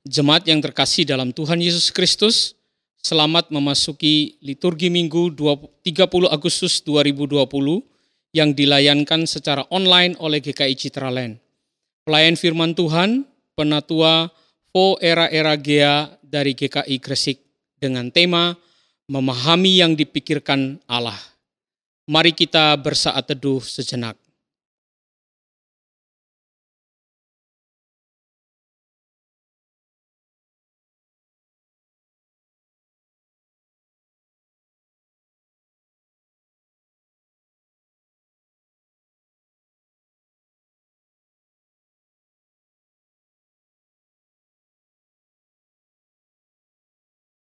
Jemaat yang terkasih dalam Tuhan Yesus Kristus, selamat memasuki liturgi Minggu 30 Agustus 2020 yang dilayankan secara online oleh GKI Citraland. Pelayan firman Tuhan, Penatua Vo Era Gea dari GKI Gresik dengan tema Memahami yang dipikirkan Allah. Mari kita bersaat teduh sejenak.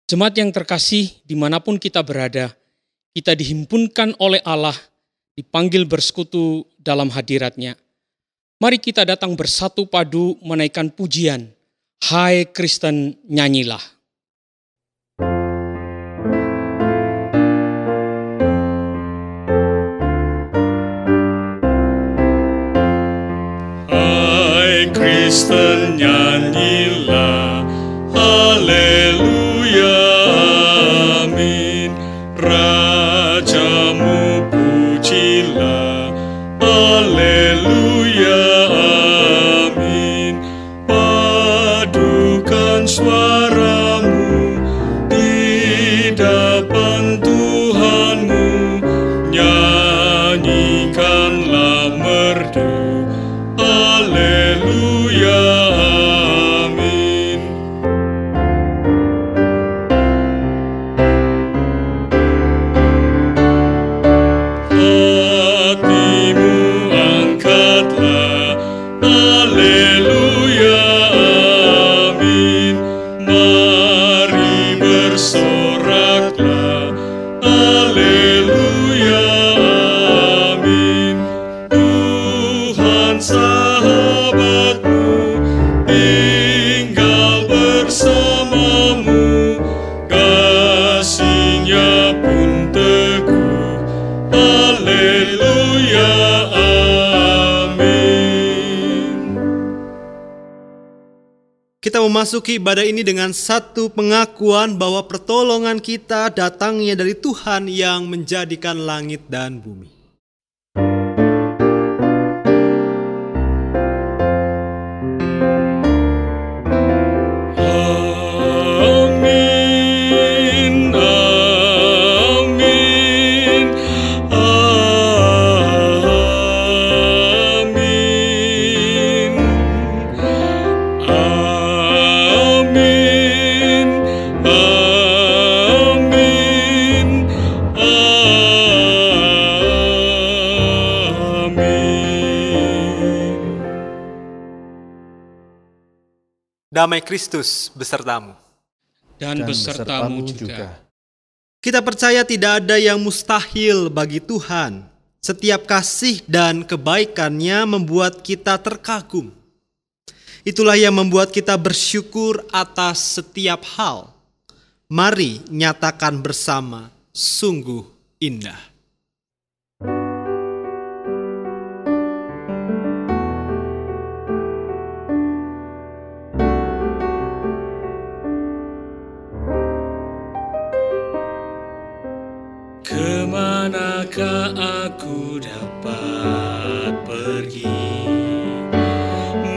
Jemaat yang terkasih, dimanapun kita berada, kita dihimpunkan oleh Allah, dipanggil bersekutu dalam hadirat-Nya. Mari kita datang bersatu padu menaikkan pujian, Hai Kristen nyanyilah. Hai Kristen nyanyilah, haleluya, amin. Rajamu pujilah, haleluya, amin. Padukan suaramu di depan Tuhanmu, nyanyikanlah merdu, haleluya, amin. Hatimu angkatlah, haleluya, amin. Mari bersoraklah, haleluya, amin. Tuhan sahabatmu tinggal bersamamu, kasih-Nya pun teguh, haleluya, amin. Kita memasuki ibadah ini dengan satu pengakuan bahwa pertolongan kita datangnya dari Tuhan yang menjadikan langit dan bumi. Amin, amin, amin. Amin, amin, amin. Damai Kristus besertamu. Dan besertamu juga. Kita percaya tidak ada yang mustahil bagi Tuhan. Setiap kasih dan kebaikan-Nya membuat kita terkagum. Itulah yang membuat kita bersyukur atas setiap hal. Mari nyatakan bersama, sungguh indah. Kemanakah aku dapat pergi,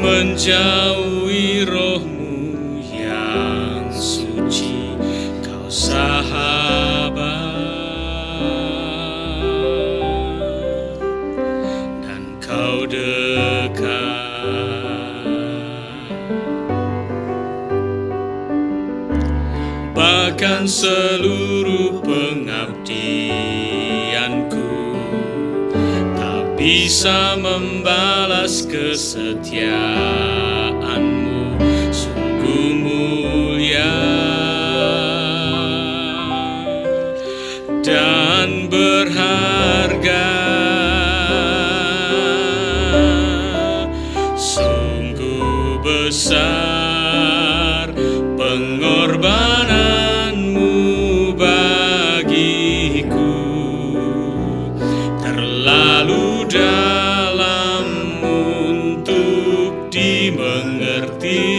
menjauhi Roh-Mu yang suci, Kau sahabat, dan Kau dekat. Bahkan seluruh pengabdianku tak bisa membalas kesetiaan-Mu, sungguh mulia dan berharga, sungguh besar pengorbananmu bagiku, terlalu dalam untuk dimengerti.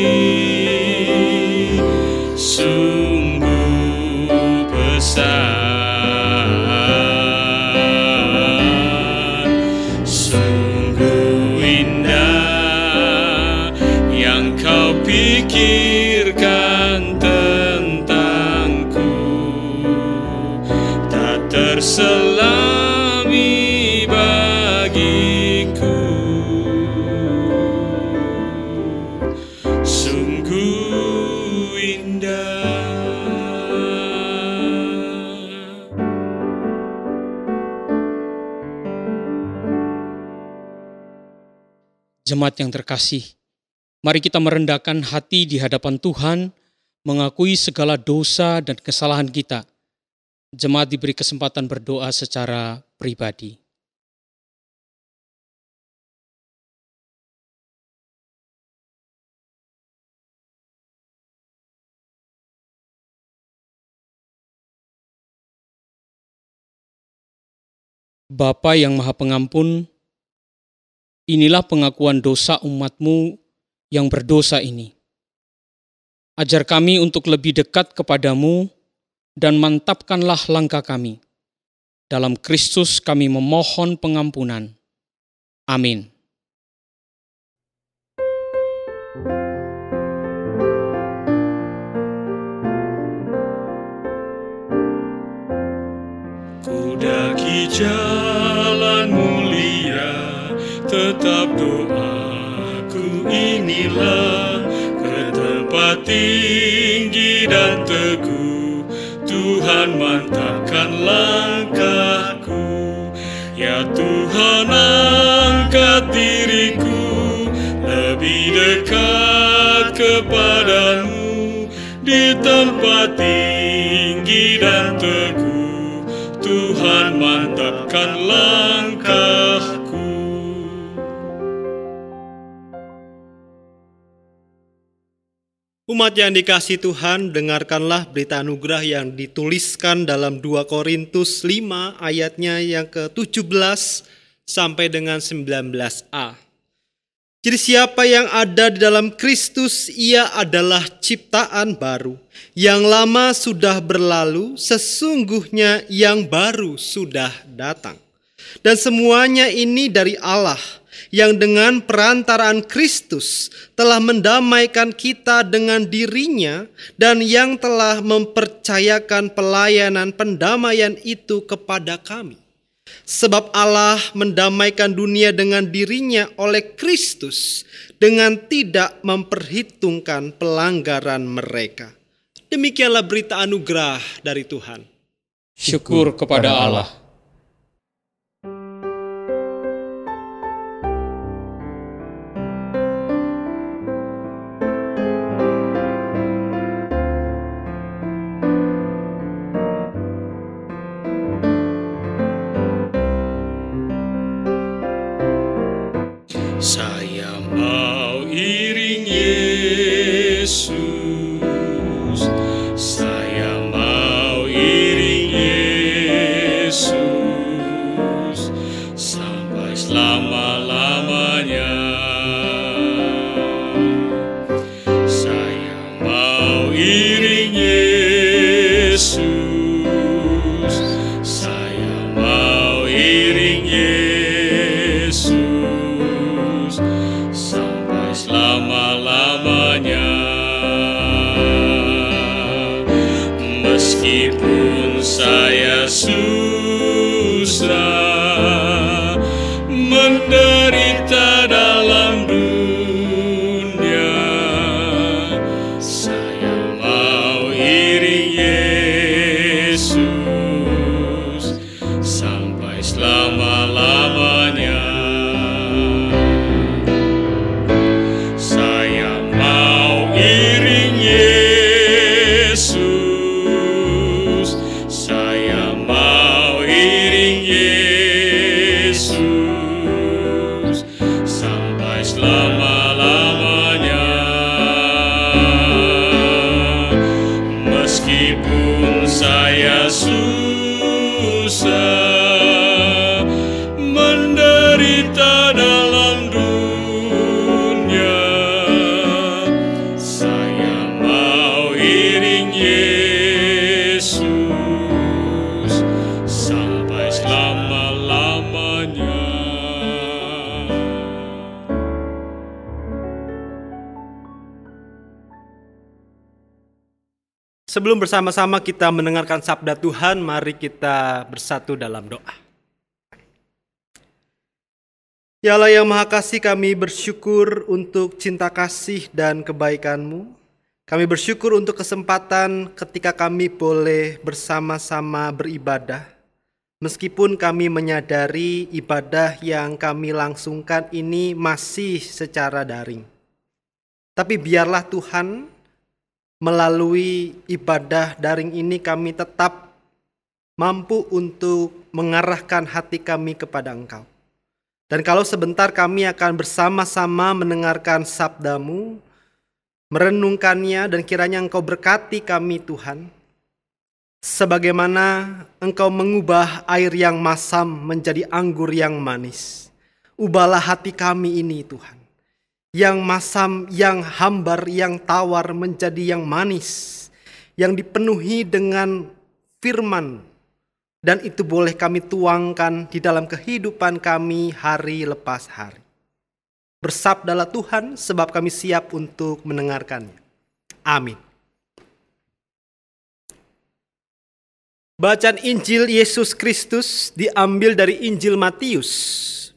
Jemaat yang terkasih, mari kita merendahkan hati di hadapan Tuhan, mengakui segala dosa dan kesalahan kita. Jemaat diberi kesempatan berdoa secara pribadi. Bapa yang Maha Pengampun, inilah pengakuan dosa umat-Mu yang berdosa ini. Ajar kami untuk lebih dekat kepadamu dan mantapkanlah langkah kami. Dalam Kristus kami memohon pengampunan. Amin. Kudaki jalan mulia, tetap doaku inilah, ke tempat tinggi dan teguh, Tuhan mantapkan langkahku. Ya Tuhan, angkat diriku lebih dekat kepadamu, di tempat tinggi dan teguh, Tuhan mantapkan langkahku. Umat yang dikasihi Tuhan, dengarkanlah berita anugerah yang dituliskan dalam 2 Korintus 5 ayatnya yang ke-17 sampai dengan 19a. Jadi siapa yang ada di dalam Kristus, ia adalah ciptaan baru. Yang lama sudah berlalu, sesungguhnya yang baru sudah datang. Dan semuanya ini dari Allah, yang dengan perantaraan Kristus telah mendamaikan kita dengan dirinya, dan yang telah mempercayakan pelayanan pendamaian itu kepada kami. Sebab Allah mendamaikan dunia dengan dirinya oleh Kristus, dengan tidak memperhitungkan pelanggaran mereka. Demikianlah berita anugerah dari Tuhan. Syukur kepada Allah. Saya mau iring Yesus, saya mau iring Yesus, sampai selama-lamanya. Saya mau iring Yesus, saya mau iring Yesus, sampai selama-lamanya. Meskipun saya susah menderita dalam dunia, saya mau iring Yesus sampai selama-lamanya. Saya mau iring Yesus, saya mau iring Yesus sampai selama-lamanya. Meskipun saya susah menderita dalam dunia, saya mau iring Yesus sampai selama-lamanya. Sebelum bersama-sama kita mendengarkan sabda Tuhan, mari kita bersatu dalam doa. Ya Allah yang Maha Kasih, kami bersyukur untuk cinta kasih dan kebaikan-Mu. Kami bersyukur untuk kesempatan ketika kami boleh bersama-sama beribadah. Meskipun kami menyadari ibadah yang kami langsungkan ini masih secara daring. Tapi biarlah Tuhan, melalui ibadah daring ini kami tetap mampu untuk mengarahkan hati kami kepada Engkau. Dan kalau sebentar kami akan bersama-sama mendengarkan sabda-Mu, merenungkannya, dan kiranya Engkau berkati kami Tuhan. Sebagaimana Engkau mengubah air yang masam menjadi anggur yang manis. Ubahlah hati kami ini Tuhan. Yang masam, yang hambar, yang tawar menjadi yang manis. Yang dipenuhi dengan firman. Dan itu boleh kami tuangkan di dalam kehidupan kami hari lepas hari. Bersabdalah Tuhan sebab kami siap untuk mendengarkannya. Amin. Bacaan Injil Yesus Kristus diambil dari Injil Matius,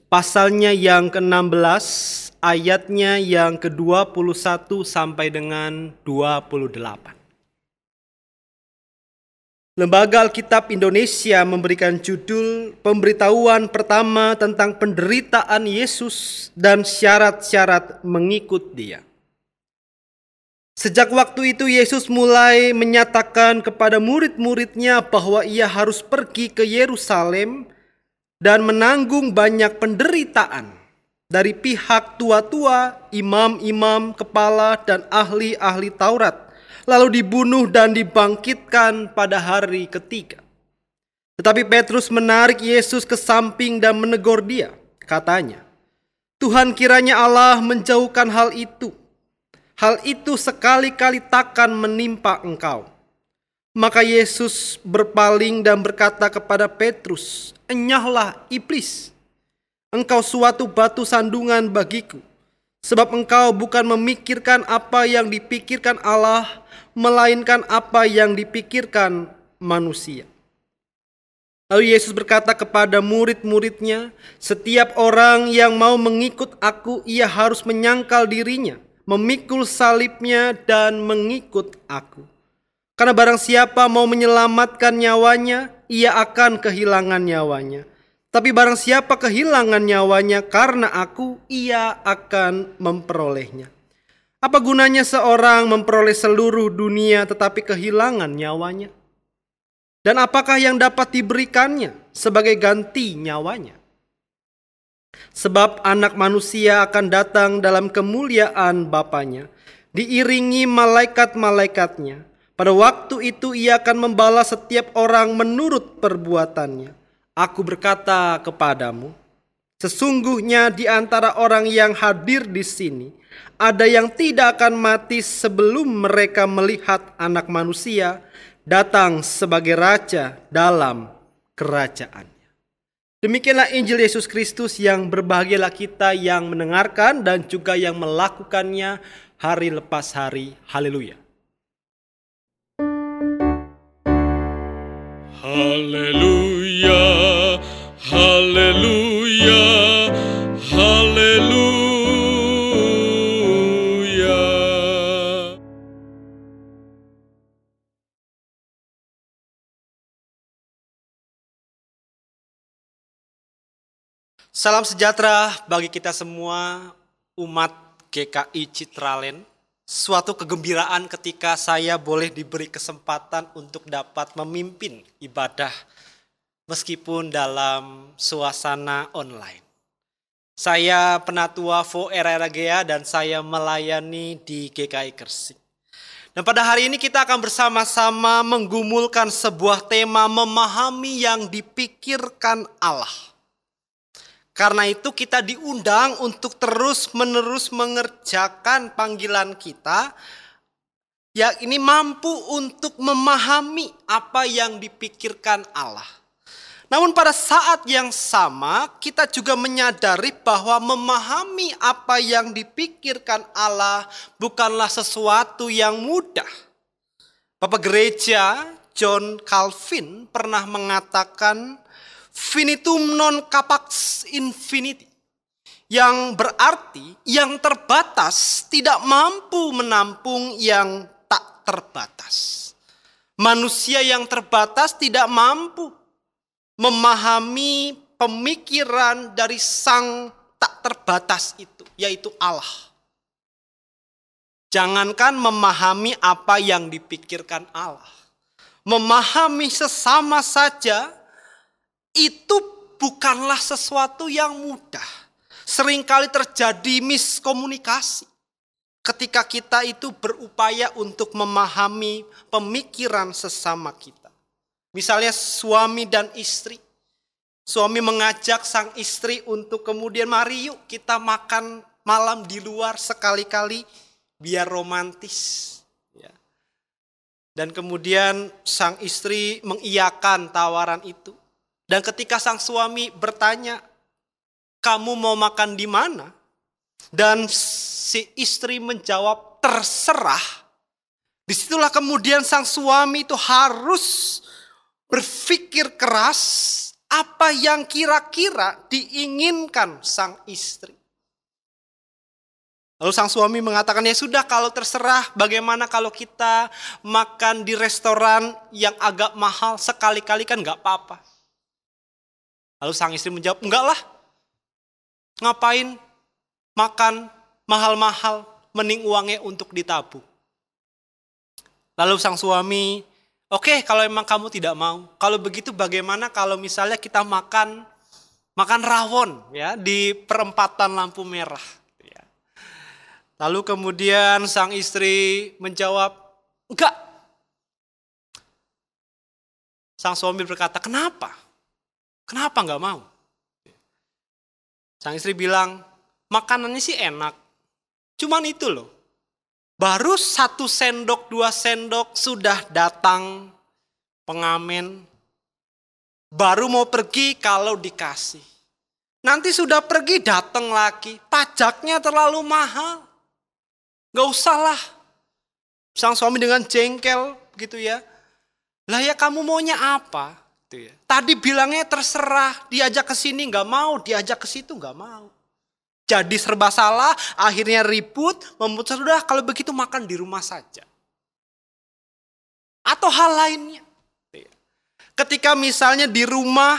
pasalnya yang ke-16, ayatnya yang ke-21 sampai dengan 28. Lembaga Alkitab Indonesia memberikan judul Pemberitahuan pertama tentang penderitaan Yesus dan syarat-syarat mengikut Dia. Sejak waktu itu Yesus mulai menyatakan kepada murid-muridnya bahwa ia harus pergi ke Yerusalem dan menanggung banyak penderitaan dari pihak tua-tua, imam-imam, kepala, dan ahli-ahli Taurat, lalu dibunuh dan dibangkitkan pada hari ketiga. Tetapi Petrus menarik Yesus ke samping dan menegur dia. Katanya, "Tuhan, kiranya Allah menjauhkan hal itu. Hal itu sekali-kali takkan menimpa engkau." Maka Yesus berpaling dan berkata kepada Petrus, "Enyahlah iblis, engkau suatu batu sandungan bagiku, sebab engkau bukan memikirkan apa yang dipikirkan Allah, melainkan apa yang dipikirkan manusia." Lalu Yesus berkata kepada murid-muridnya, "Setiap orang yang mau mengikut aku, ia harus menyangkal dirinya, memikul salibnya dan mengikut aku. Karena barang siapa mau menyelamatkan nyawanya, ia akan kehilangan nyawanya. Tapi barang siapa kehilangan nyawanya karena aku, ia akan memperolehnya. Apa gunanya seorang memperoleh seluruh dunia tetapi kehilangan nyawanya? Dan apakah yang dapat diberikannya sebagai ganti nyawanya? Sebab anak manusia akan datang dalam kemuliaan Bapanya, diiringi malaikat-malaikatnya. Pada waktu itu ia akan membalas setiap orang menurut perbuatannya. Aku berkata kepadamu, sesungguhnya di antara orang yang hadir di sini, ada yang tidak akan mati sebelum mereka melihat Anak Manusia datang sebagai Raja dalam kerajaan." Demikianlah Injil Yesus Kristus, yang berbahagialah kita yang mendengarkan dan juga yang melakukannya hari lepas hari. Haleluya. Haleluya, haleluya, haleluya. Salam sejahtera bagi kita semua umat GKI Citraland. Suatu kegembiraan ketika saya boleh diberi kesempatan untuk dapat memimpin ibadah meskipun dalam suasana online. Saya Penatua Vo RRGA dan saya melayani di GKI Gresik. Dan pada hari ini kita akan bersama-sama menggumulkan sebuah tema memahami yang dipikirkan Allah. Karena itu kita diundang untuk terus-menerus mengerjakan panggilan kita, yakni mampu untuk memahami apa yang dipikirkan Allah. Namun pada saat yang sama kita juga menyadari bahwa memahami apa yang dipikirkan Allah bukanlah sesuatu yang mudah. Bapak Gereja John Calvin pernah mengatakan, "Finitum non capax infiniti," yang berarti yang terbatas tidak mampu menampung yang tak terbatas. Manusia yang terbatas tidak mampu memahami pemikiran dari Sang tak terbatas itu, yaitu Allah. Jangankan memahami apa yang dipikirkan Allah, memahami sesama saja itu bukanlah sesuatu yang mudah. Seringkali terjadi miskomunikasi ketika kita itu berupaya untuk memahami pemikiran sesama kita. Misalnya suami dan istri. Suami mengajak sang istri untuk kemudian mari yuk kita makan malam di luar sekali-kali biar romantis. Ya. Dan kemudian sang istri mengiyakan tawaran itu. Dan ketika sang suami bertanya, kamu mau makan di mana? Dan si istri menjawab, terserah. Disitulah kemudian sang suami itu harus berpikir keras apa yang kira-kira diinginkan sang istri. Lalu sang suami mengatakan, ya sudah kalau terserah, bagaimana kalau kita makan di restoran yang agak mahal sekali-kali kan gak apa-apa. Lalu sang istri menjawab, enggak lah. Ngapain makan mahal-mahal, mending uangnya untuk ditabung. Lalu sang suami, oke, kalau emang kamu tidak mau. Kalau begitu bagaimana kalau misalnya kita makan rawon ya di perempatan lampu merah. Ya. Lalu kemudian sang istri menjawab, enggak. Sang suami berkata, kenapa? Kenapa enggak mau? Sang istri bilang, makanannya sih enak. Cuman itu loh. Baru 1 sendok, 2 sendok sudah datang pengamen. Baru mau pergi kalau dikasih. Nanti sudah pergi datang lagi. Pajaknya terlalu mahal. Gak usah lah. Sang suami dengan jengkel gitu ya. Lah ya kamu maunya apa? Gitu ya. Tadi bilangnya terserah. Diajak ke sini gak mau. Diajak ke situ gak mau. Jadi serba salah, akhirnya ribut, memutuskan sudah kalau begitu makan di rumah saja. Atau hal lainnya. Ketika misalnya di rumah,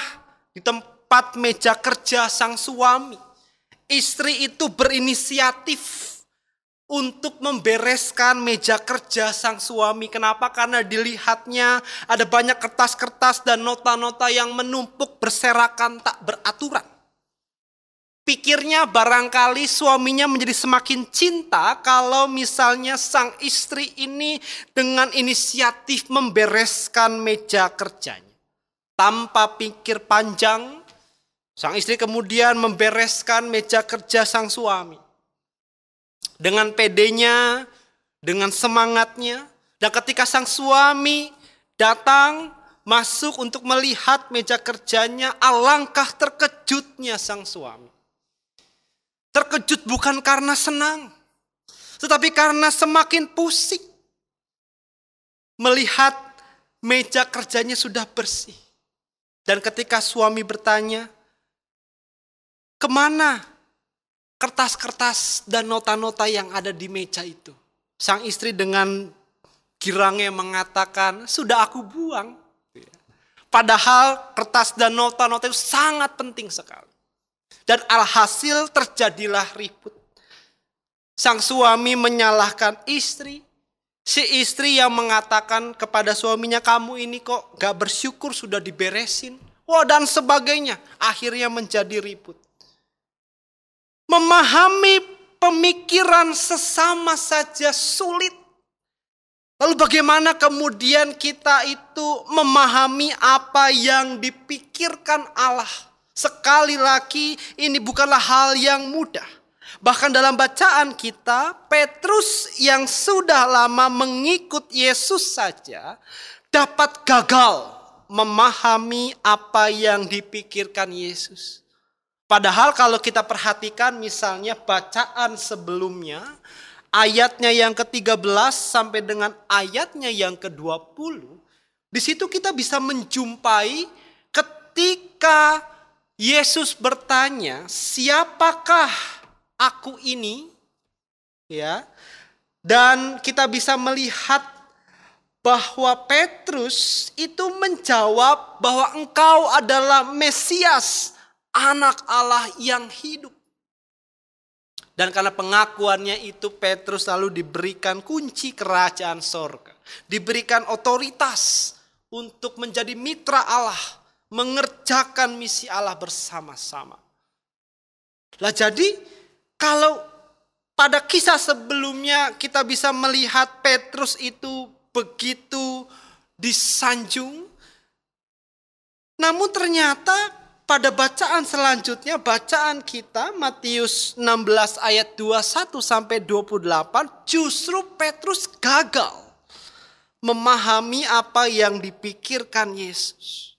di tempat meja kerja sang suami, istri itu berinisiatif untuk membereskan meja kerja sang suami. Kenapa? Karena dilihatnya ada banyak kertas-kertas dan nota-nota yang menumpuk berserakan tak beraturan. Pikirnya barangkali suaminya menjadi semakin cinta kalau misalnya sang istri ini dengan inisiatif membereskan meja kerjanya. Tanpa pikir panjang, sang istri kemudian membereskan meja kerja sang suami. Dengan pedenya, dengan semangatnya. Dan ketika sang suami datang, masuk untuk melihat meja kerjanya, alangkah terkejutnya sang suami. Terkejut bukan karena senang, tetapi karena semakin pusing. Melihat meja kerjanya sudah bersih. Dan ketika suami bertanya, kemana kertas-kertas dan nota-nota yang ada di meja itu? Sang istri dengan girangnya mengatakan, sudah aku buang. Padahal kertas dan nota-nota itu sangat penting sekali. Dan alhasil terjadilah ribut. Sang suami menyalahkan istri. Si istri yang mengatakan kepada suaminya, kamu ini kok gak bersyukur sudah diberesin. Wah dan sebagainya. Akhirnya menjadi ribut. Memahami pemikiran sesama saja sulit. Lalu bagaimana kemudian kita itu memahami apa yang dipikirkan Allah? Sekali lagi ini bukanlah hal yang mudah. Bahkan dalam bacaan kita, Petrus yang sudah lama mengikut Yesus saja dapat gagal memahami apa yang dipikirkan Yesus. Padahal kalau kita perhatikan misalnya bacaan sebelumnya, ayatnya yang ke-13 sampai dengan ayatnya yang ke-20, di situ kita bisa menjumpai ketika Yesus bertanya, siapakah aku ini? Ya. Dan kita bisa melihat bahwa Petrus itu menjawab bahwa engkau adalah Mesias, anak Allah yang hidup. Dan karena pengakuannya itu Petrus lalu diberikan kunci kerajaan sorga. Diberikan otoritas untuk menjadi mitra Allah. Mengerjakan misi Allah bersama-sama. Lah jadi kalau pada kisah sebelumnya kita bisa melihat Petrus itu begitu disanjung. Namun ternyata pada bacaan selanjutnya, bacaan kita Matius 16 ayat 21 sampai 28, justru Petrus gagal memahami apa yang dipikirkan Yesus.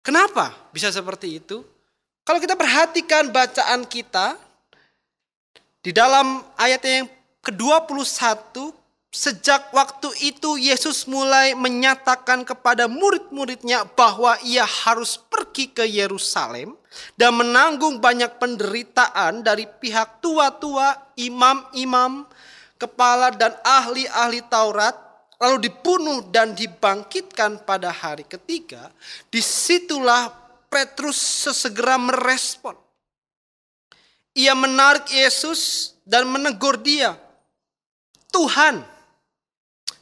Kenapa bisa seperti itu? Kalau kita perhatikan bacaan kita, di dalam ayat yang ke-21, sejak waktu itu Yesus mulai menyatakan kepada murid-muridnya bahwa ia harus pergi ke Yerusalem dan menanggung banyak penderitaan dari pihak tua-tua, imam-imam, kepala dan ahli-ahli Taurat, lalu dibunuh dan dibangkitkan pada hari ketiga. Disitulah Petrus sesegera merespon. Ia menarik Yesus dan menegur dia, "Tuhan,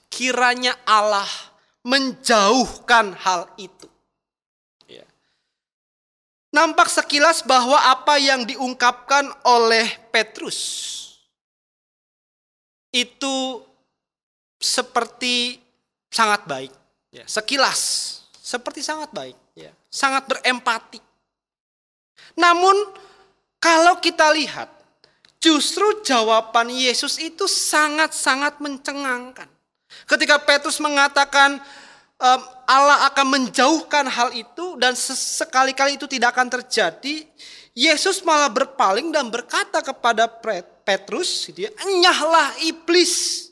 kiranya Allah menjauhkan hal itu." Ya. Nampak sekilas bahwa apa yang diungkapkan oleh Petrus itu seperti sangat baik. Ya, sekilas seperti sangat baik. Ya, sangat berempati. Namun kalau kita lihat, justru jawaban Yesus itu sangat-sangat mencengangkan. Ketika Petrus mengatakan Allah akan menjauhkan hal itu dan sekali-kali itu tidak akan terjadi, Yesus malah berpaling dan berkata kepada Petrus, "Enyahlah iblis,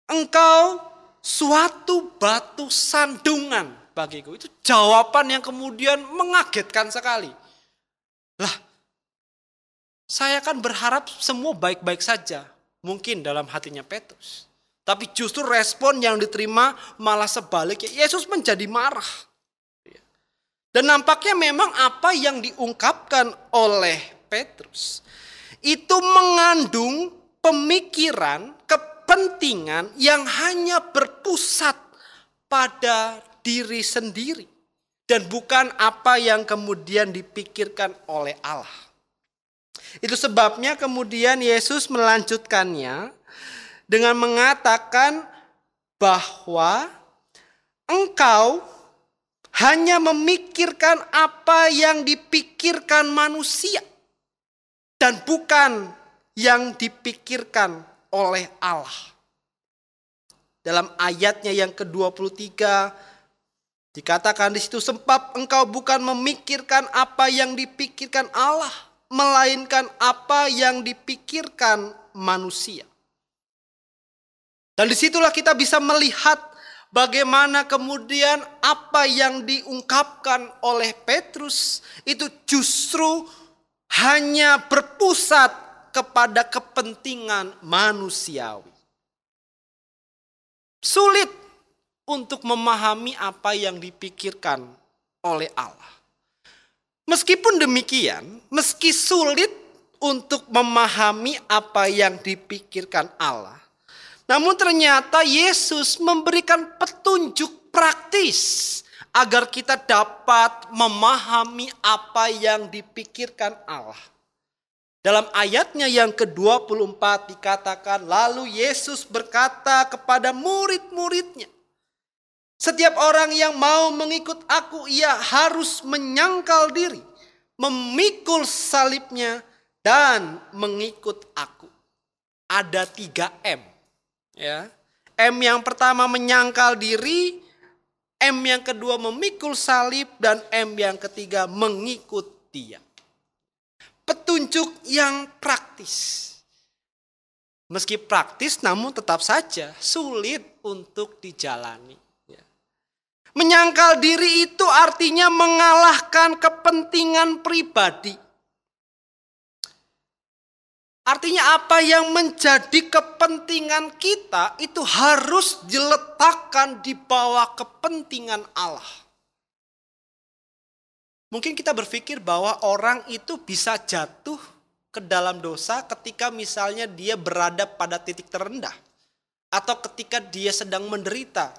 engkau suatu batu sandungan bagiku." Itu jawaban yang kemudian mengagetkan sekali. Lah, saya kan berharap semua baik-baik saja mungkin dalam hatinya Petrus. Tapi justru respon yang diterima malah sebaliknya. Yesus menjadi marah. Dan nampaknya memang apa yang diungkapkan oleh Petrus itu mengandung pemikiran, kepentingan yang hanya berpusat pada diri sendiri. Dan bukan apa yang kemudian dipikirkan oleh Allah. Itu sebabnya kemudian Yesus melanjutkannya dengan mengatakan bahwa engkau hanya memikirkan apa yang dipikirkan manusia dan bukan yang dipikirkan oleh Allah. Dalam ayatnya yang ke-23 dikatakan di situ, sebab engkau bukan memikirkan apa yang dipikirkan Allah, melainkan apa yang dipikirkan manusia. Dan disitulah kita bisa melihat bagaimana kemudian apa yang diungkapkan oleh Petrus itu justru hanya berpusat kepada kepentingan manusiawi. Sulit untuk memahami apa yang dipikirkan oleh Allah. Meskipun demikian, meski sulit untuk memahami apa yang dipikirkan Allah, namun ternyata Yesus memberikan petunjuk praktis agar kita dapat memahami apa yang dipikirkan Allah. Dalam ayatnya yang ke-24 dikatakan, lalu Yesus berkata kepada murid-muridnya, "Setiap orang yang mau mengikut aku, ia harus menyangkal diri, memikul salibnya, dan mengikut aku." Ada 3 M. Ya. M yang pertama menyangkal diri, M yang kedua memikul salib, dan M yang ketiga mengikut dia. Petunjuk yang praktis. Meski praktis namun tetap saja sulit untuk dijalani. Menyangkal diri itu artinya mengalahkan kepentingan pribadi. Artinya apa yang menjadi kepentingan kita itu harus diletakkan di bawah kepentingan Allah. Mungkin kita berpikir bahwa orang itu bisa jatuh ke dalam dosa ketika misalnya dia berada pada titik terendah. Atau ketika dia sedang menderita.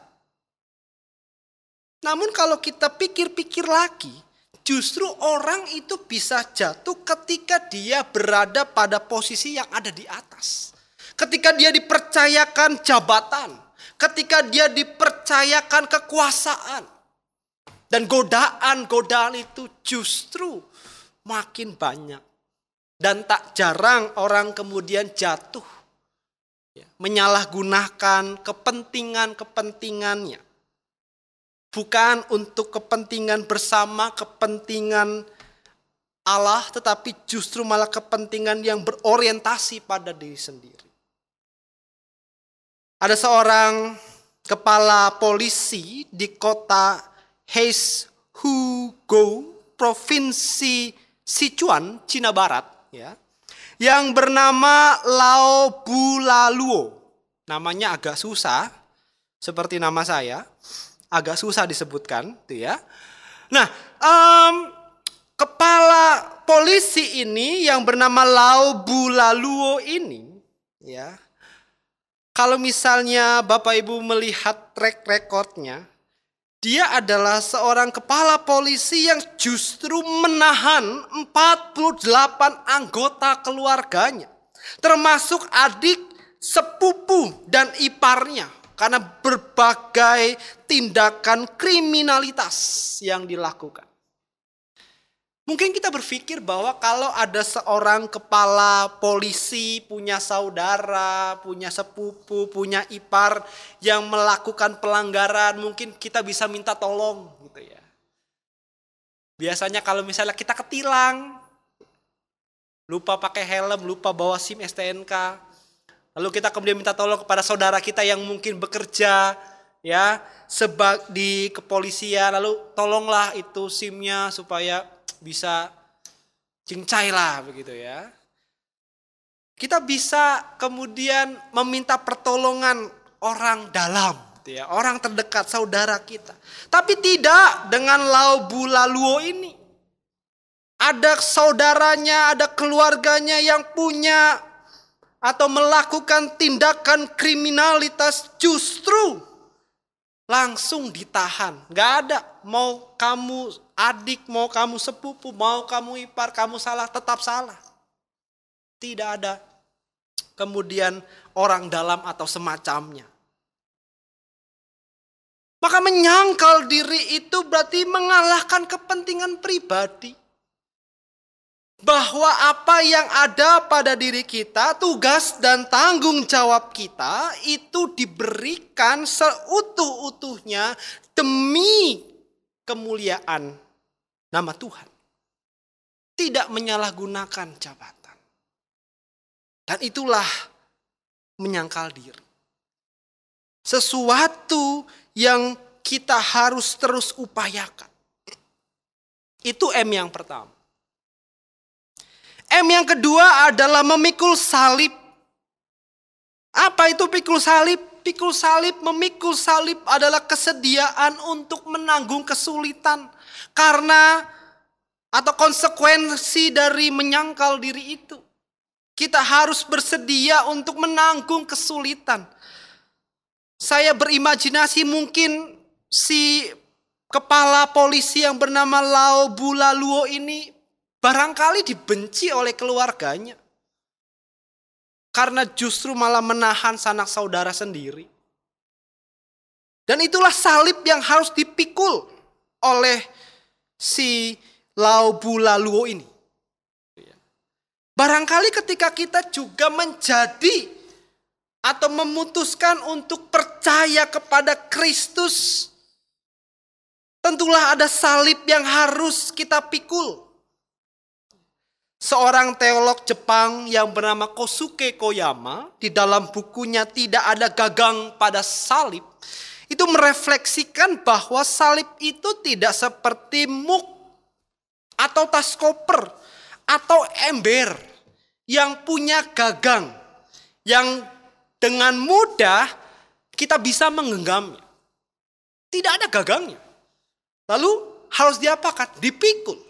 Namun kalau kita pikir-pikir lagi, justru orang itu bisa jatuh ketika dia berada pada posisi yang ada di atas. Ketika dia dipercayakan jabatan. Ketika dia dipercayakan kekuasaan. Dan godaan-godaan itu justru makin banyak. Dan tak jarang orang kemudian jatuh. Menyalahgunakan kepentingan-kepentingannya. Bukan untuk kepentingan bersama, kepentingan Allah, tetapi justru malah kepentingan yang berorientasi pada diri sendiri. Ada seorang kepala polisi di kota Heizhou, provinsi Sichuan, Cina Barat, ya, yang bernama Lao Bulaluo. Namanya agak susah, seperti nama saya. Agak susah disebutkan, tuh ya. Nah, kepala polisi ini yang bernama Lao Bulaluo ini, ya. Kalau misalnya Bapak Ibu melihat track recordnya, dia adalah seorang kepala polisi yang justru menahan 48 anggota keluarganya, termasuk adik, sepupu, dan iparnya. Karena berbagai tindakan kriminalitas yang dilakukan. Mungkin kita berpikir bahwa kalau ada seorang kepala polisi, punya saudara, punya sepupu, punya ipar yang melakukan pelanggaran, mungkin kita bisa minta tolong gitu ya. Biasanya kalau misalnya kita ketilang, lupa pakai helm, lupa bawa SIM STNK, lalu kita kemudian minta tolong kepada saudara kita yang mungkin bekerja ya di kepolisian, lalu tolonglah itu SIM-nya supaya bisa cincai lah begitu ya. Kita bisa kemudian meminta pertolongan orang dalam, gitu ya, orang terdekat saudara kita. Tapi tidak dengan Lao Bulaluo ini. Ada saudaranya, ada keluarganya yang punya atau melakukan tindakan kriminalitas, justru langsung ditahan. Gak ada, mau kamu adik, mau kamu sepupu, mau kamu ipar, kamu salah, tetap salah. Tidak ada kemudian orang dalam atau semacamnya. Maka menyangkal diri itu berarti mengalahkan kepentingan pribadi. Bahwa apa yang ada pada diri kita, tugas dan tanggung jawab kita itu diberikan seutuh-utuhnya demi kemuliaan nama Tuhan. Tidak menyalahgunakan jabatan. Dan itulah menyangkal diri. Sesuatu yang kita harus terus upayakan. Itu M yang pertama. M yang kedua adalah memikul salib. Apa itu pikul salib? Pikul salib, memikul salib adalah kesediaan untuk menanggung kesulitan. Karena atau konsekuensi dari menyangkal diri itu. Kita harus bersedia untuk menanggung kesulitan. Saya berimajinasi mungkin si kepala polisi yang bernama Lao Bulaluo ini barangkali dibenci oleh keluarganya. Karena justru malah menahan sanak saudara sendiri. Dan itulah salib yang harus dipikul oleh si Lao Bulaluo ini. Barangkali ketika kita juga menjadi atau memutuskan untuk percaya kepada Kristus, tentulah ada salib yang harus kita pikul. Seorang teolog Jepang yang bernama Kosuke Koyama, di dalam bukunya Tidak Ada Gagang pada Salib, itu merefleksikan bahwa salib itu tidak seperti muk atau tas koper atau ember yang punya gagang, yang dengan mudah kita bisa menggenggamnya. Tidak ada gagangnya. Lalu harus diapakan? Dipikul.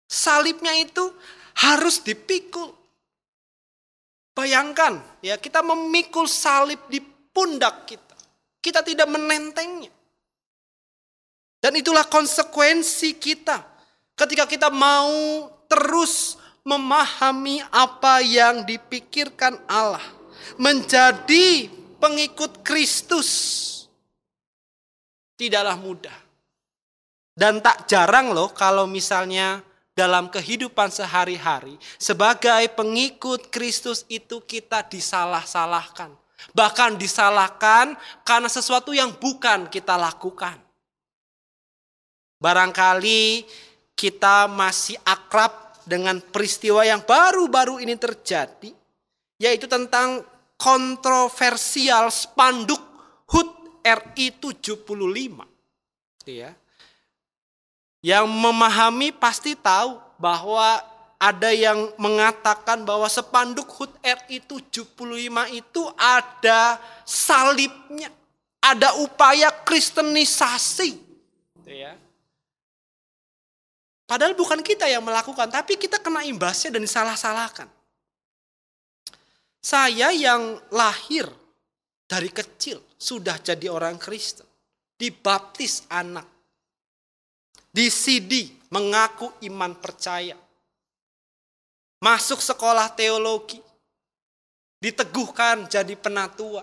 Salibnya itu harus dipikul. Bayangkan ya, kita memikul salib di pundak kita. Kita tidak menentengnya. Dan itulah konsekuensi kita ketika kita mau terus memahami apa yang dipikirkan Allah. Menjadi pengikut Kristus tidaklah mudah. Dan tak jarang loh kalau misalnya dalam kehidupan sehari-hari sebagai pengikut Kristus itu kita disalah-salahkan. Bahkan disalahkan karena sesuatu yang bukan kita lakukan. Barangkali kita masih akrab dengan peristiwa yang baru-baru ini terjadi, yaitu tentang kontroversial spanduk HUT RI 75. Ya. Yang memahami pasti tahu bahwa ada yang mengatakan bahwa spanduk HUT RI 75 itu ada salibnya, ada upaya kristenisasi. Ya. Padahal bukan kita yang melakukan, tapi kita kena imbasnya dan disalah-salahkan. Saya yang lahir dari kecil sudah jadi orang Kristen, dibaptis anak, disidi mengaku iman percaya, masuk sekolah teologi, diteguhkan jadi penatua,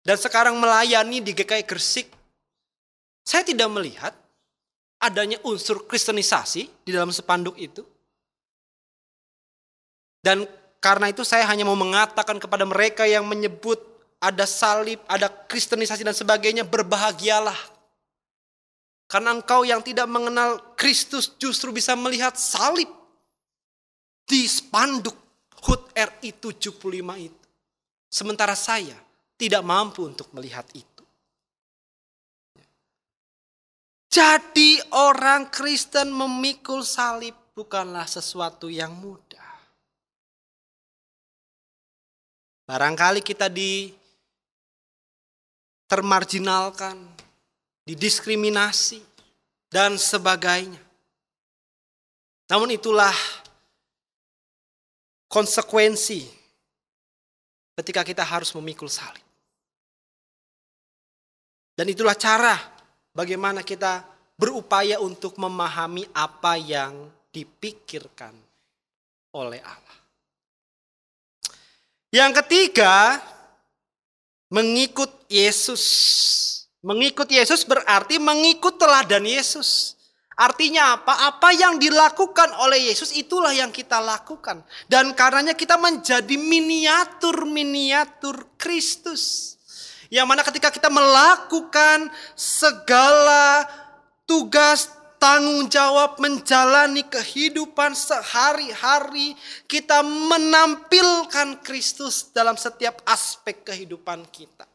dan sekarang melayani di GKI Gresik. Saya tidak melihat adanya unsur kristenisasi di dalam spanduk itu. Dan karena itu saya hanya mau mengatakan kepada mereka yang menyebut ada salib, ada kristenisasi dan sebagainya, berbahagialah. Karena engkau yang tidak mengenal Kristus justru bisa melihat salib di spanduk HUT RI 75 itu. Sementara saya tidak mampu untuk melihat itu. Jadi orang Kristen memikul salib bukanlah sesuatu yang mudah. Barangkali kita termarginalkan, didiskriminasi, dan sebagainya. Namun itulah konsekuensi ketika kita harus memikul salib. Dan itulah cara bagaimana kita berupaya untuk memahami apa yang dipikirkan oleh Allah. Yang ketiga, mengikut Yesus. Mengikut Yesus berarti mengikut teladan Yesus. Artinya apa? Apa yang dilakukan oleh Yesus itulah yang kita lakukan. Dan karenanya kita menjadi miniatur-miniatur Kristus. Yang mana ketika kita melakukan segala tugas, tanggung jawab, menjalani kehidupan sehari-hari, kita menampilkan Kristus dalam setiap aspek kehidupan kita.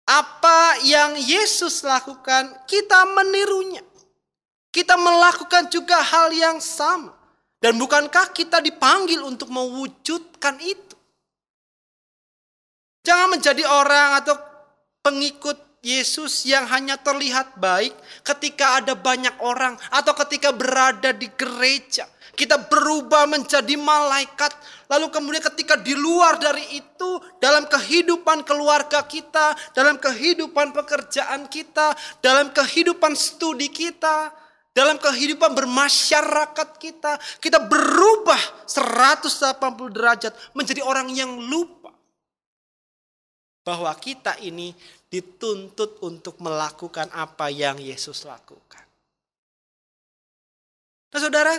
Apa yang Yesus lakukan, kita menirunya. Kita melakukan juga hal yang sama. Dan bukankah kita dipanggil untuk mewujudkan itu? Jangan menjadi orang atau pengikut Yesus yang hanya terlihat baik ketika ada banyak orang atau ketika berada di gereja. Kita berubah menjadi malaikat. Lalu kemudian ketika di luar dari itu, dalam kehidupan keluarga kita, dalam kehidupan pekerjaan kita, dalam kehidupan studi kita, dalam kehidupan bermasyarakat kita, kita berubah 180 derajat menjadi orang yang lupa bahwa kita ini dituntut untuk melakukan apa yang Yesus lakukan. Nah saudara,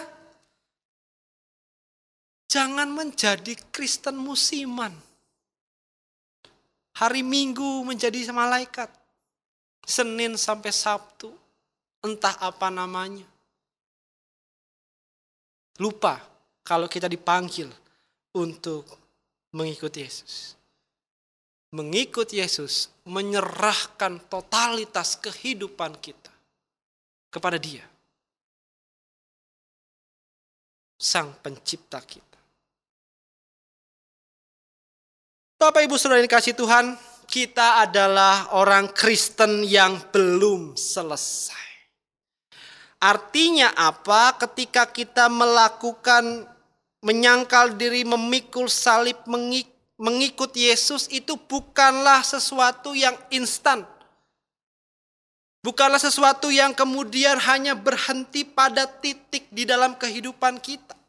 jangan menjadi Kristen musiman. Hari Minggu menjadi malaikat, Senin sampai Sabtu, entah apa namanya. Lupa kalau kita dipanggil untuk mengikuti Yesus. Mengikut Yesus menyerahkan totalitas kehidupan kita kepada Dia. Sang Pencipta kita. Bapak Ibu Saudara yang dikasihi Tuhan, kita adalah orang Kristen yang belum selesai. Artinya apa? Ketika kita melakukan menyangkal diri, memikul salib, mengikut Yesus, itu bukanlah sesuatu yang instan. Bukanlah sesuatu yang kemudian hanya berhenti pada titik di dalam kehidupan kita.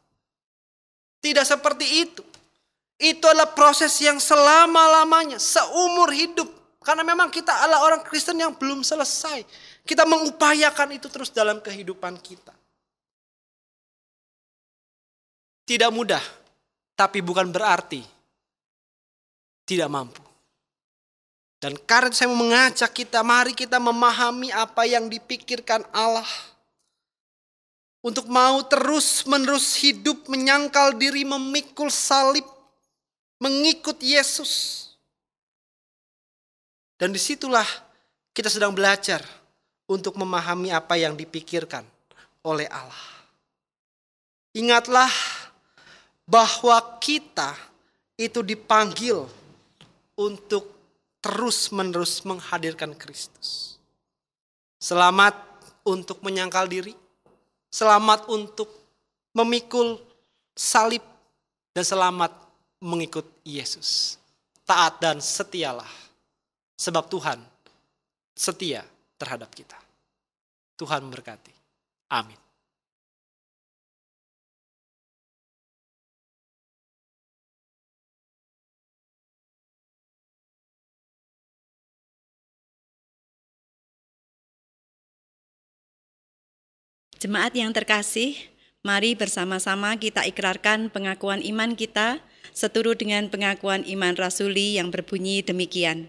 Tidak seperti itu. Itu adalah proses yang selama-lamanya, seumur hidup. Karena memang kita adalah orang Kristen yang belum selesai. Kita mengupayakan itu terus dalam kehidupan kita. Tidak mudah, tapi bukan berarti tidak mampu. Dan karena saya mau mengajak kita, mari kita memahami apa yang dipikirkan Allah. Untuk mau terus-menerus hidup, menyangkal diri, memikul salib, mengikut Yesus. Dan disitulah kita sedang belajar untuk memahami apa yang dipikirkan oleh Allah. Ingatlah bahwa kita itu dipanggil untuk terus-menerus menghadirkan Kristus. Selamat untuk menyangkal diri, selamat untuk memikul salib, dan selamat mengikut Yesus. Taat dan setialah, sebab Tuhan setia terhadap kita. Tuhan memberkati. Amin. Jemaat yang terkasih, mari bersama-sama kita ikrarkan pengakuan iman kita seturut dengan pengakuan iman rasuli yang berbunyi demikian.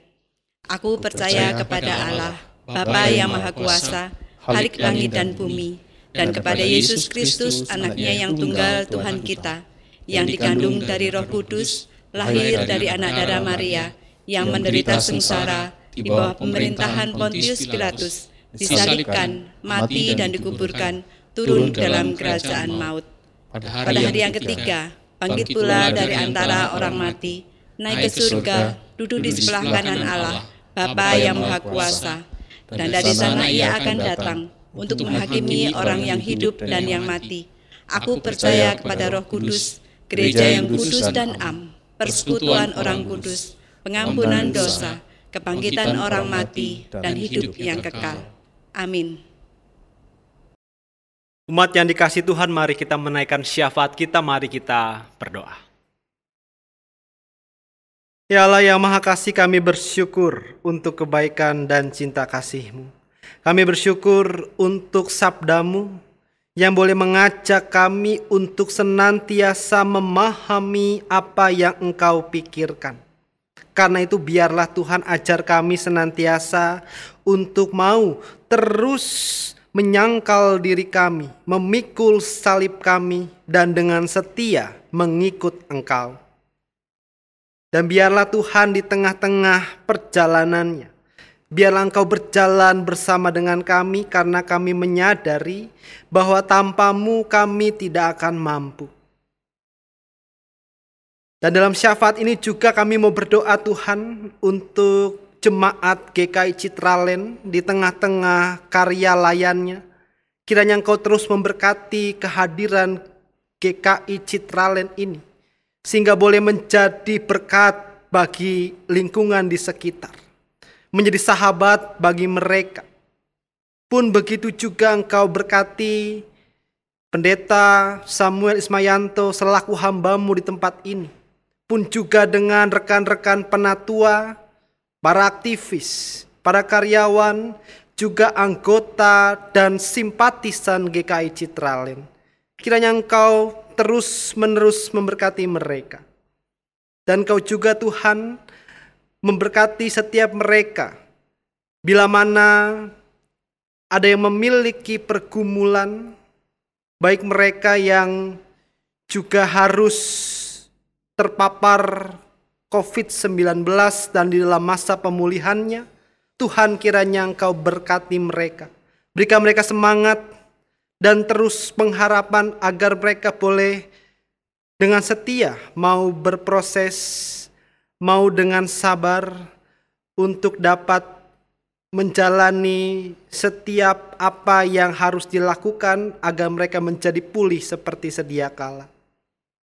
Aku percaya kepada Allah, Bapa yang Maha Kuasa, Khalik langit dan bumi, dan kepada Yesus Kristus, anaknya yang tunggal Tuhan kita, yang dikandung dari Roh Kudus, lahir dari anak darah Maria, yang menderita sengsara di bawah pemerintahan Pontius Pilatus, disalibkan, mati dan dikuburkan, turun dalam kerajaan maut. Pada hari yang ketiga, bangkit pula dari antara orang mati, naik ke surga, duduk di sebelah kanan Allah, Bapa yang Maha Kuasa. Dan dari sana ia akan datang untuk menghakimi orang yang hidup dan yang mati. Aku percaya kepada Roh Kudus, gereja yang kudus dan am, persekutuan orang kudus, pengampunan dosa, kebangkitan orang mati, dan hidup yang kekal. Amin. Umat yang dikasihi Tuhan, mari kita menaikkan syafaat kita, mari kita berdoa. Ya Allah yang Maha Kasih, kami bersyukur untuk kebaikan dan cinta kasih-Mu. Kami bersyukur untuk sabda-Mu yang boleh mengajak kami untuk senantiasa memahami apa yang Engkau pikirkan. Karena itu biarlah Tuhan ajar kami senantiasa untuk mau terus menyangkal diri kami, memikul salib kami, dan dengan setia mengikut Engkau. Dan biarlah Tuhan di tengah-tengah perjalanannya, biarlah Engkau berjalan bersama dengan kami, karena kami menyadari bahwa tanpa-Mu kami tidak akan mampu. Dan dalam syafaat ini juga kami mau berdoa Tuhan untuk Jemaat GKI Citraland di tengah-tengah karya layannya. Kiranya Engkau terus memberkati kehadiran GKI Citraland ini, sehingga boleh menjadi berkat bagi lingkungan di sekitar, menjadi sahabat bagi mereka. Pun begitu juga Engkau berkati Pendeta Samuel Ismayanto selaku hamba-Mu di tempat ini, pun juga dengan rekan-rekan penatua, para aktivis, para karyawan, juga anggota dan simpatisan GKI Citraland. Kiranya Engkau terus-menerus memberkati mereka. Dan Engkau juga Tuhan memberkati setiap mereka. Bila mana ada yang memiliki pergumulan, baik mereka yang juga harus terpapar COVID-19 dan di dalam masa pemulihannya, Tuhan kiranya Engkau berkati mereka. Berikan mereka semangat dan terus pengharapan agar mereka boleh dengan setia mau berproses, mau dengan sabar untuk dapat menjalani setiap apa yang harus dilakukan agar mereka menjadi pulih seperti sedia kala.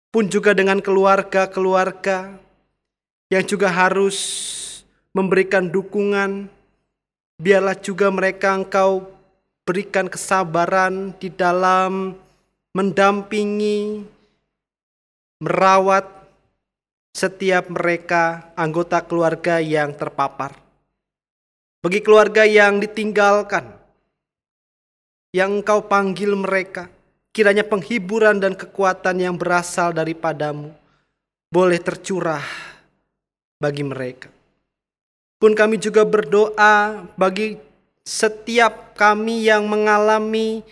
Pun juga dengan keluarga-keluarga yang juga harus memberikan dukungan, biarlah juga mereka Engkau berikan kesabaran di dalam mendampingi, merawat setiap mereka anggota keluarga yang terpapar. Bagi keluarga yang ditinggalkan, yang Engkau panggil mereka, kiranya penghiburan dan kekuatan yang berasal daripadamu boleh tercurah bagi mereka. Pun kami juga berdoa bagi setiap kami yang mengalami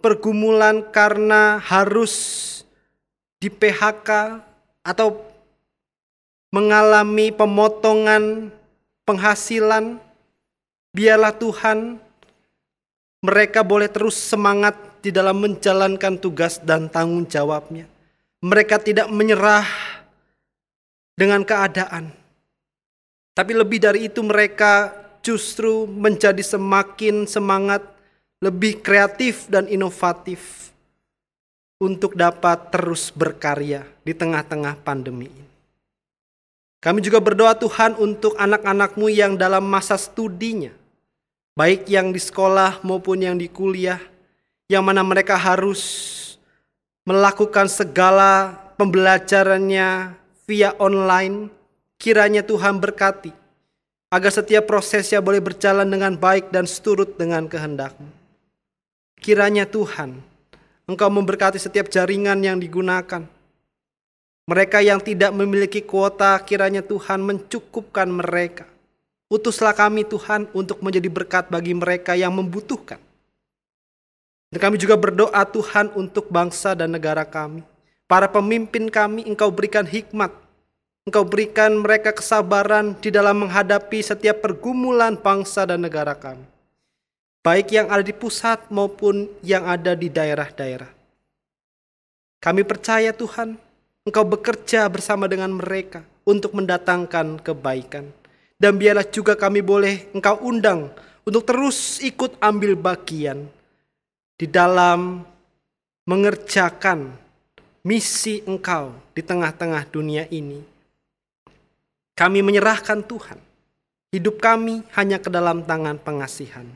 pergumulan karena harus di PHK atau mengalami pemotongan penghasilan. Biarlah Tuhan mereka boleh terus semangat di dalam menjalankan tugas dan tanggung jawabnya. Mereka tidak menyerah dengan keadaan. Tapi lebih dari itu mereka justru menjadi semakin semangat, lebih kreatif dan inovatif untuk dapat terus berkarya di tengah-tengah pandemi ini. Kami juga berdoa Tuhan untuk anak-anak-Mu yang dalam masa studinya, baik yang di sekolah maupun yang di kuliah, yang mana mereka harus melakukan segala pembelajarannya via online. Kiranya Tuhan berkati, agar setiap prosesnya boleh berjalan dengan baik dan seturut dengan kehendak-Mu. Kiranya Tuhan, Engkau memberkati setiap jaringan yang digunakan. Mereka yang tidak memiliki kuota, kiranya Tuhan mencukupkan mereka. Utuslah kami Tuhan untuk menjadi berkat bagi mereka yang membutuhkan. Dan kami juga berdoa Tuhan untuk bangsa dan negara kami. Para pemimpin kami Engkau berikan hikmat. Engkau berikan mereka kesabaran di dalam menghadapi setiap pergumulan bangsa dan negara kami. Baik yang ada di pusat maupun yang ada di daerah-daerah. Kami percaya Tuhan, Engkau bekerja bersama dengan mereka untuk mendatangkan kebaikan. Dan biarlah juga kami boleh Engkau undang untuk terus ikut ambil bagian di dalam mengerjakan misi Engkau di tengah-tengah dunia ini. Kami menyerahkan Tuhan, hidup kami hanya ke dalam tangan pengasihan.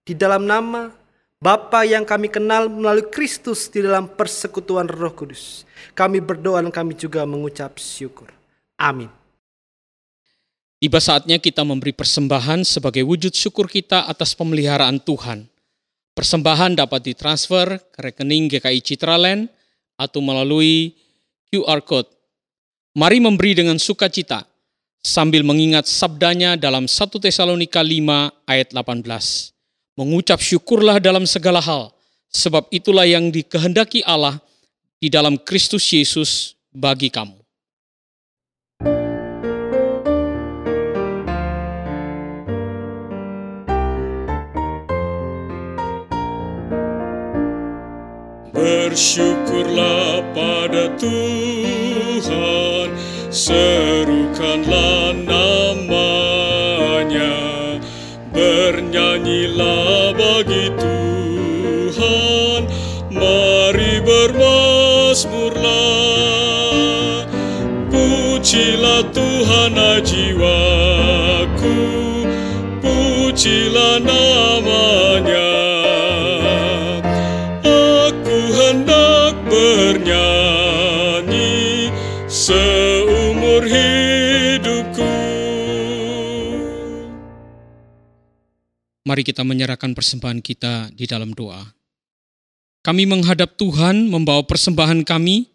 Di dalam nama Bapa yang kami kenal melalui Kristus di dalam persekutuan Roh Kudus, kami berdoa dan kami juga mengucap syukur. Amin. Tiba saatnya kita memberi persembahan sebagai wujud syukur kita atas pemeliharaan Tuhan. Persembahan dapat ditransfer ke rekening GKI Citraland atau melalui QR Code. Mari memberi dengan sukacita, sambil mengingat sabdanya dalam 1 Tesalonika 5 ayat 18. Mengucap syukurlah dalam segala hal, sebab itulah yang dikehendaki Allah di dalam Kristus Yesus bagi kamu. Bersyukurlah pada Tuhan, serukanlah namanya, bernyanyilah bagi Tuhan, mari bermazmurlah. Pujilah Tuhan jiwaku, pujilah namanya. Bernyanyi seumur hidupku. Mari kita menyerahkan persembahan kita di dalam doa. Kami menghadap Tuhan membawa persembahan kami,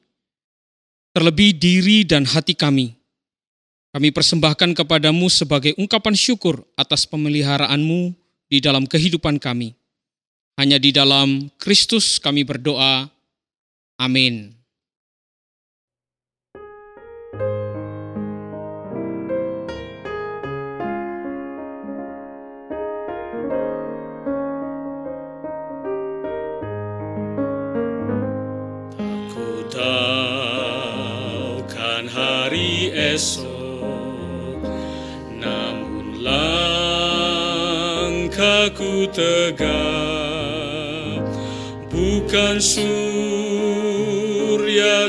terlebih diri dan hati kami. Kami persembahkan kepadamu sebagai ungkapan syukur atas pemeliharaanmu di dalam kehidupan kami. Hanya di dalam Kristus kami berdoa. Amin. esok. Namun langkahku tegak, bukan surya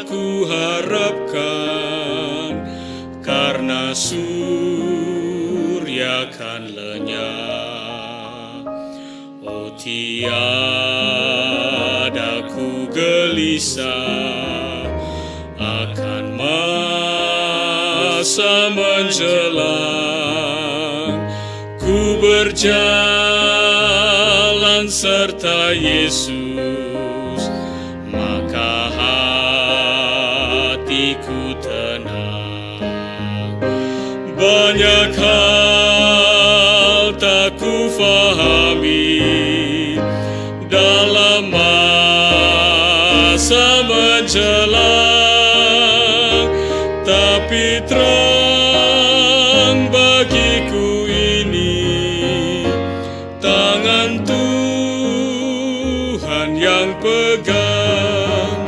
ku harapkan, karena surya kan lenyap. Oh, tiada ku gelisah akan masa menjelang. Ku berjalan serta Yesus, maka hatiku tenang. Banyak hal tak ku fahami dalam masa menjelang, tapi terang bagiku ini tangan Tuhan yang pegang.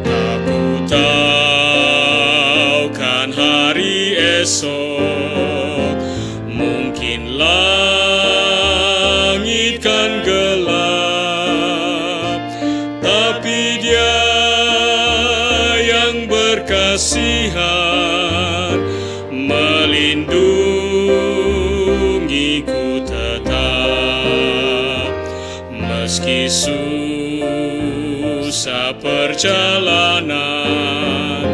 Tak ku tahu kan hari esok, mungkin langit kan gelap, tapi Dia yang berkasihan melindungiku tetap. Meski susah perjalanan,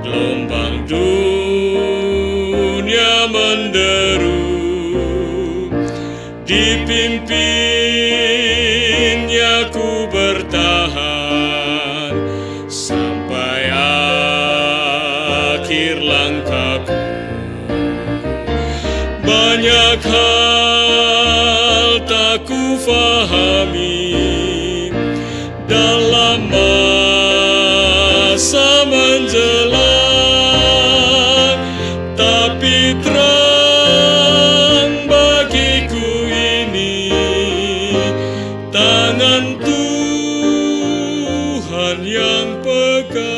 gelombang dunia menderu, dipimpinnya ku bertahan sampai akhir langkahku. Banyak hal tak ku fahami dalam masa menjelang, tapi terang bagiku ini tangan Tuhan yang pegang.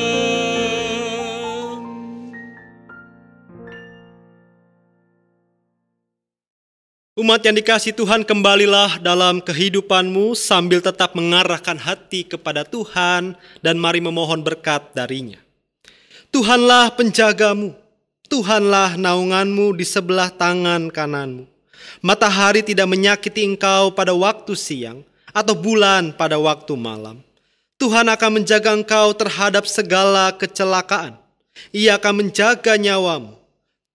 Umat yang dikasihi Tuhan, kembalilah dalam kehidupanmu sambil tetap mengarahkan hati kepada Tuhan dan mari memohon berkat darinya. Tuhanlah penjagamu, Tuhanlah naunganmu di sebelah tangan kananmu. Matahari tidak menyakiti engkau pada waktu siang atau bulan pada waktu malam. Tuhan akan menjaga engkau terhadap segala kecelakaan. Ia akan menjaga nyawamu.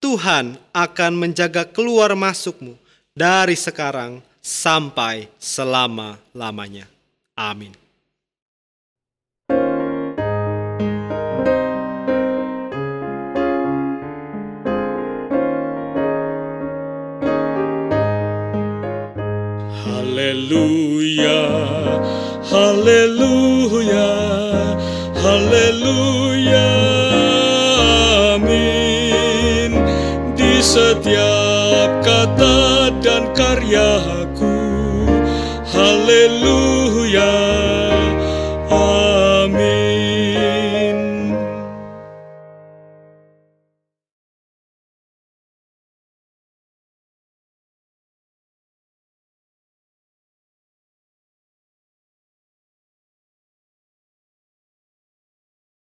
Tuhan akan menjaga keluar masukmu dari sekarang sampai selama-lamanya. Amin. Haleluya, haleluya, haleluya, amin. Di setiap kata dan karyaku, haleluya,